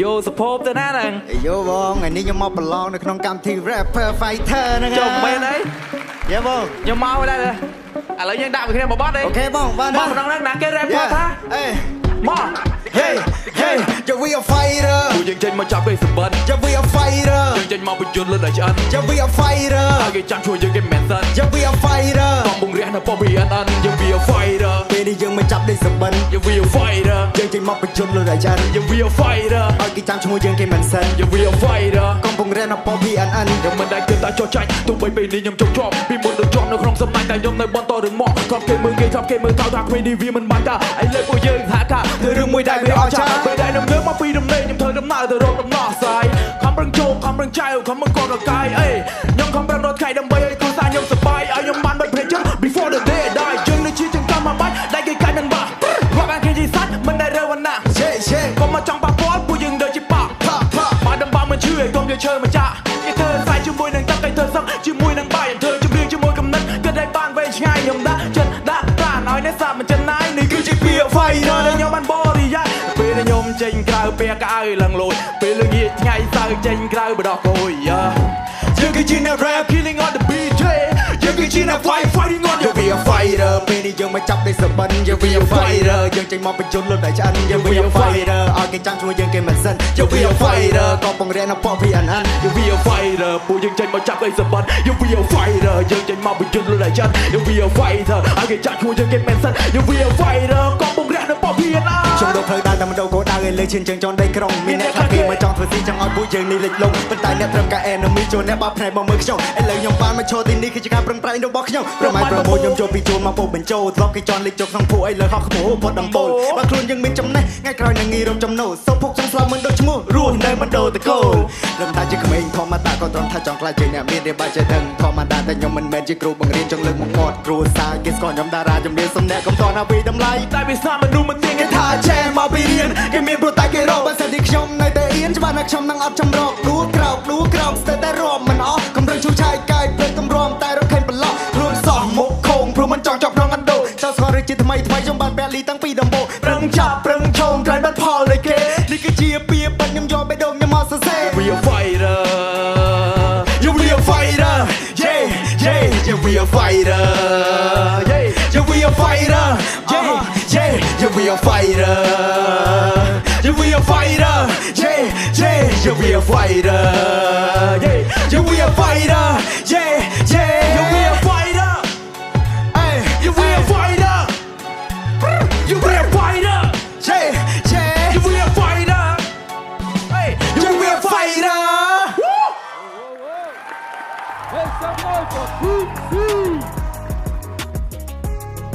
Yo support ទៅណាហ្នឹង Yo បងថ្ងៃនេះខ្ញុំមកប្រឡងនៅក្នុងកម្មវិធី Rapper Fighter ហ្នឹង ចុះមែនអី យ៉ាបង ខ្ញុំមកដែរឥឡូវយើងដាក់វាគ្នាមកបត់អី អូខេបងបាន មកក្នុងហ្នឹងណាគេ Rapper ថា អេ មក Hey hey yo we a fighter ពួកយើងចេញមកចាប់គេសម្បត្តិ yo we a fighter យើងចេញមកបញ្ជូនលើដល់ឆ្អិន yo we a fighter ហើយគេចាំជួយយើងគេមិនសិន yo we a fighter កំពុងរះនៅប៉ុ BNN យើង we a fighter ពេលនេះយើងមកចាប់ដេកសម្បិន យើង we a fighter យើងចេញមកបញ្ជូនលើដល់ឆ្អិន យើង we a fighter ឲ្យគេចាំឈ្មោះយើងគេមិនសិន យើង we a fighter កំពុងរះនៅប៉ុ BNN ខ្ញុំមិនដែលគិតតែចោះចាញ់ទោះបីពេលនេះខ្ញុំជោគជាប់ពីមុនដូចជាប់នៅក្នុងសម័យតែខ្ញុំនៅបន្តរឹងមាំគាត់គេមើលគេចាប់គេមើលថោថាគ្មាននេះវាមិនបានការឥឡូវពួកយើងថាការគឺរឿងមួយដែលវាអស្ចារ្យពេលដែលខ្ញុំលើមកពីដំណេកខ្ញុំធ្វើដំណើរទៅរកដំណោះស្រាយខំប្រឹងជោគខំប្រឹងចៅខំមកកកកាយអេខ្ញុំខំប្រឹងរត់ថ្ងៃដើម្បីឲ្យគ្រួសារខ្ញុំសប្បាយឲ្យខ្ញុំបានបាត់ភ្លេច Before the day die យើងនឹងជាចង្កាំមកបាច់ដែលគេកាច់មិនបាក់រាប់អានគេជាសាច់មិនដែលរើវណ្ណៈ កុំមកចង់ប៉ះពាល់ពួកយើងដូចជាប៉បើដំបងមិនឈឺឲ្យកុំយកឈើមកចាក់គេធ្វើខ្សែជាមួយនឹងទឹកគេធ្វើសឹកជាមួយនឹងបាយធ្វើជំរឿនជាមួយកំណត់គិតឲ្យបានវែងឆ្ងាយខ្ញុំដាក់ចិត្តដាក់តានឲ្យអ្នកសាប់មិនចិនណាយនេះគឺជាពាក្យ Fighter ដែលខ្ញុំបានបរិយាពេលខ្ញុំចេញក្រៅពេលកៅឡើងលូចពេលល្ងាចថ្ងៃសៅរ៍ចេញក្រៅបដោះគួយយើងគឺជាអ្នក rap killing on the beat យើងគឺជាអ្នក fighting on the Yo we a fighter ពេលនេះយើងមកចាប់ដេកសម្បិន Yo we a fighter យើងចេញមកបញ្ជូនលើដល់ឆ្អិន Yo we a fighter ឲ្យគេចាំឈ្មោះយើងគេមិនសិន Yo we a fighter កំពុងរះនៅប៉ុ BNN Yo we a fighter ពួកយើងចេញមកចាប់គេសម្បត្តិ Yo we a fighter យើងចេញមកបញ្ជូនលើដល់ឆ្អិន Yo we a fighter ឲ្យគេចាំឈ្មោះយើងគេមិនសិន Yo we a fighter កំពុងរះនៅប៉ុ BNN ខ្ញុំដូរផ្លូវដើរតាមដងគោដៅឲ្យលើឈានជើងចន់ដីក្រុងមានអ្នកថាគេមកចង់ធ្វើស៊ីចង់ឲ្យពួកយើងនេះលេចលងប៉ុន្តែអ្នកត្រឹមការ enemy ចូលអ្នកបោកផ្នែកមកមើលខ្ញុំឥឡូវខ្ញុំបានមកឈរទីនេះគឺជាការប្រឹងប្រែងរបស់ខ្ញុំប្រមាណប្រមូលខ្ញុំចូលពីជួនមកពោបញ្ចូលធ្លាប់គេចន់លេចចុះក្នុងពួកឥឡូវហោះខ្មោពត់ដំបូលបើខ្លួនយើងមានចំណេះថ្ងៃក្រោយនឹងងាយរំចំណូលសូមភុកចង់ស្លាប់មិនដូចឈ្មោះរស់នៅមិនដូរតកូលរំតែជាក្មេងធម្មតាក៏ត្រង់ថាចង់ខ្លាចជាអ្នកមានរៀបបាច់ចេះដឹងធម្មតាតែខ្ញុំមិនមែនជាគ្រូបង្រៀនចង់លើកមកមាត់គ្រូសាគេស្គាល់ខ្ញុំតារាជំនាញសំណាក់កំតណាវីតម្លៃតែវាស្នាមមនុស្សមិនទៀងគេថាចែមកពីរៀនគេមានព្រោះតែគេរកបើសិនជាខ្ញុំនៅតែអៀនច្បាស់ណាស់ខ្ញុំនឹងអត់ចម្រោកដួក្រោកស្ទើរតែរំមិនអស់កំរិញឈូឆាយកាយព្រឹកកំរំតែរកឃើញប្រឡោះខ្លួនសោះមុខខងព្រោះមិនចង់ចាប់ក្នុងអណ្ដូតើស្គាល់ឬជាថ្មីខ្ញុំបានពាក់លីតាំងពីដំបូងប្រឹងចាប់ប្រឹងឈោងក្រែងបាត់ផលនៃគេនេះគឺជាពាក្យបាត់ខ្ញុំយកបេះដូងខ្ញុំមកសរសេរ We a fighter You we a fighter Yeah yeah You we a fighter Yeah You we a fighter Yeah yeah You we a fighter You we a fighter Yeah yeah You we a fighter Yeah You we a fighter Yeah yeah You we a fighter Hey You we a fighter You we a fighter Yeah yeah You we a fighter Hey You we a fighter Make some noise for Team C!